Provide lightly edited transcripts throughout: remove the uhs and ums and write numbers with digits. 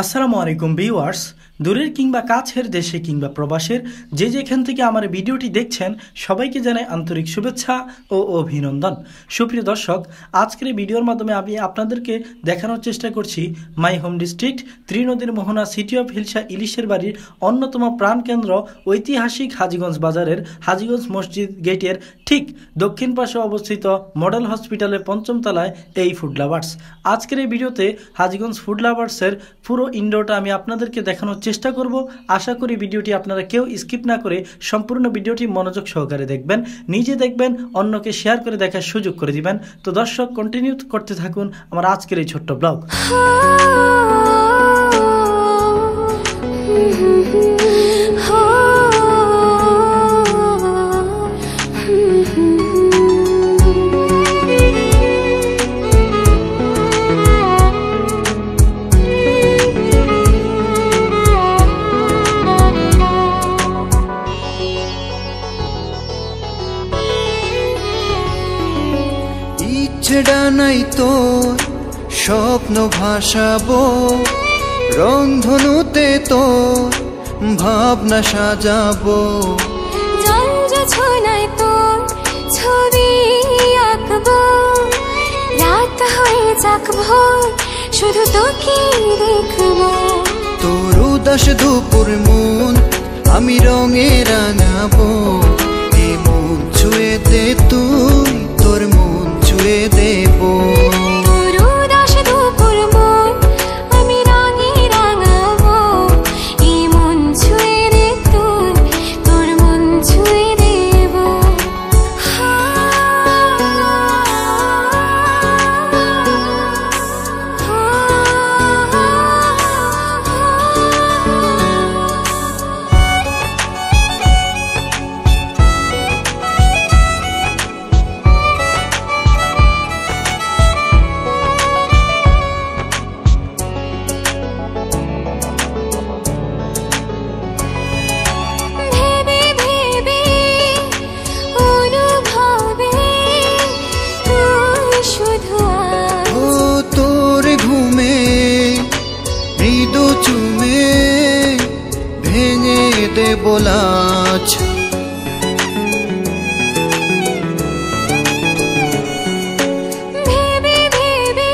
আসসালামু আলাইকুম ভিউয়ার্স, দূরের কিংবা কাছের দেশে কিংবা প্রবাসের যে যেখান থেকে আমার ভিডিওটি দেখছেন সবাইকে জানাই আন্তরিক শুভেচ্ছা ও অভিনন্দন। সুপ্রিয় দর্শক, আজকের ভিডিওর মাধ্যমে আমি আপনাদেরকে দেখানোর চেষ্টা করছি মাই হোম ডিস্ট্রিক্ট ত্রিনদীর মোহনা সিটি অফ হিলসা ইলিশের বাড়ির অন্যতম প্রাণকেন্দ্র ঐতিহাসিক হাজীগঞ্জ বাজারের হাজীগঞ্জ মসজিদ গেটের ঠিক দক্ষিণ পাশে অবস্থিত মডেল হসপিটালের পঞ্চম তলায় এই ফুড লাভার্স। আজকের এই ভিডিওতে হাজীগঞ্জ ফুড লাভার্সের পুরো ইনডোরটা আমি আপনাদেরকে দেখানোর চেষ্টা করব। আশা করি ভিডিওটি আপনারা কেউ স্কিপ না করে সম্পূর্ণ ভিডিওটি মনোযোগ সহকারে দেখবেন, নিজে দেখবেন, অন্যকে শেয়ার করে দেখার সুযোগ করে দিবেন। তো দর্শক, কন্টিনিউ করতে থাকুন আমার আজকের এই ছোট্ট ব্লগ। নাই তোর স্বপ্ন ভাসাবো, রংধনুতে তোর ভাবনা সাজাবো। ছনাই তোর ছবি আঁকবো, রাত হয়ে যাক ভোর, শুধু তোকে দেখবো। তোর উদাস দুপুর মন আমি রঙে রাঙাবো, এ মন ছুঁয়ে দে তুই, তোর মন ছুঁয়ে দেবো। তোর উদাস দুপুর মন আমি রঙে রাঙাবো, এ মন ছুঁয়ে দে তুই, তোর মন ছুঁয়ে দেবো। বোলাচ ভেবে ভেবে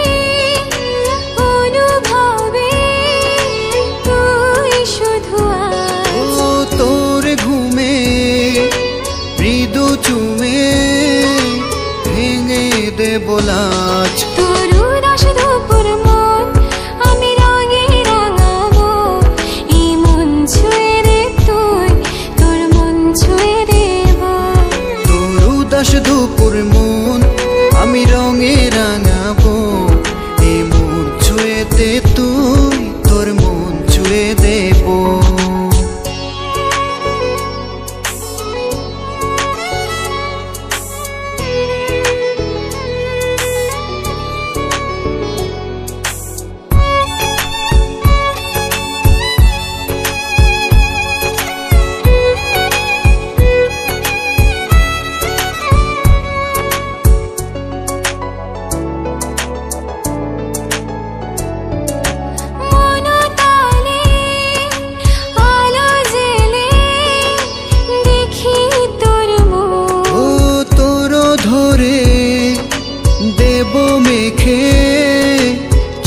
অনুভবে তুই শুধু ও তোর ঘুমে মৃদু চুমে ভেঙে দে বোলাচ। তোর উদাস দুপুর মন আমি রঙে রাঙাবো, এই মন ছুঁয়ে দে তুই, তোর মন ছুঁয়ে দেবো। তোর উদাস দুপুর মন আমি রঙে রাঙাবো, এ মন ছুঁয়ে দে তুই, তোর মন ছুঁয়ে দেবো।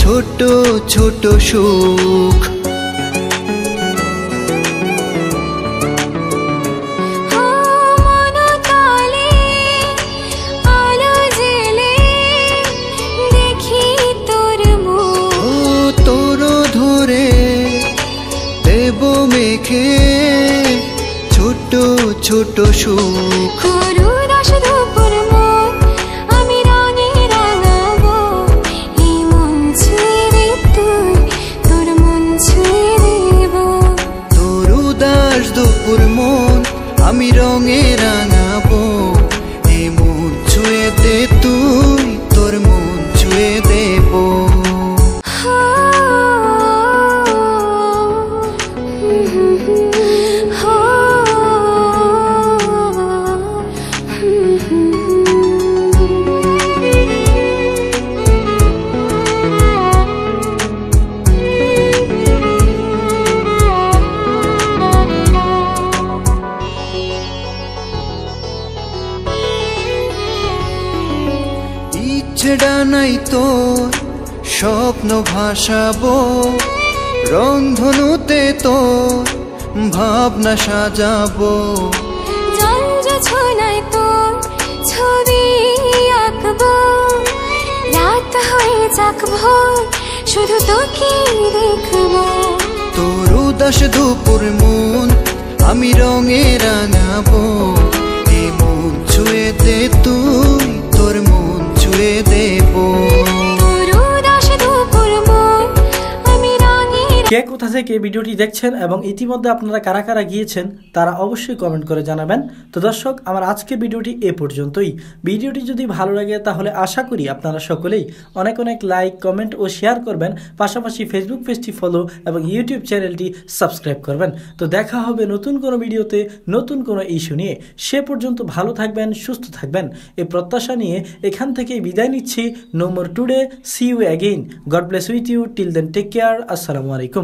ছোট ছোট সুখ মনতলে আলো জেলে দেখি তোর মুখ। ও তোর ধরে দেব মেখে ছোট ছোট সুখ। উদাস দুপুর মন আমি রঙে রাঙাবো, এই মন ছুঁয়ে দে তুই, তোর মন ছুঁয়ে দেবো। তোর উদাস দুপুর মন আমি রঙে রাঙাবো, এ মন ছুঁয়ে দে তুই, তোর মন ছুঁয়ে দেবো। উড়ছে ডানাই তোর স্বপ্ন ভাসাবো, রংধনুতে তোর ভাবনা সাজাবো। জলছনায় তোর ছবি আঁকবো, রাত হয়ে যাক ভোর শুধু তোকে দেখবো। তোর উদাস দুপুর মন আমি রঙে রাঙাবো, এ মন ছুঁয়ে দে তুই, তোর মন ছুঁয়ে দেবো। তোর উদাস দুপুর মন আমি রঙের। কে কোথা থেকে ভিডিওটি দেখছেন এবং ইতিমধ্যে আপনারা কারা কারা গিয়েছেন তারা অবশ্যই কমেন্ট করে জানাবেন। তো দর্শক, আমার আজকের ভিডিওটি এ পর্যন্তই। ভিডিওটি যদি ভালো লাগে তাহলে আশা করি আপনারা সকলেই অনেক অনেক লাইক, কমেন্ট ও শেয়ার করবেন, পাশাপাশি ফেসবুক পেজটি ফলো এবং ইউটিউব চ্যানেলটি সাবস্ক্রাইব করবেন। তো দেখা হবে নতুন কোনো ভিডিওতে নতুন কোনো ইস্যু নিয়ে। সে পর্যন্ত ভালো থাকবেন, সুস্থ থাকবেন এই প্রত্যাশা নিয়ে এখান থেকেই বিদায় নিচ্ছি। No more today, see you again, God bless with you, till then take care, আসসালামু আলাইকুম।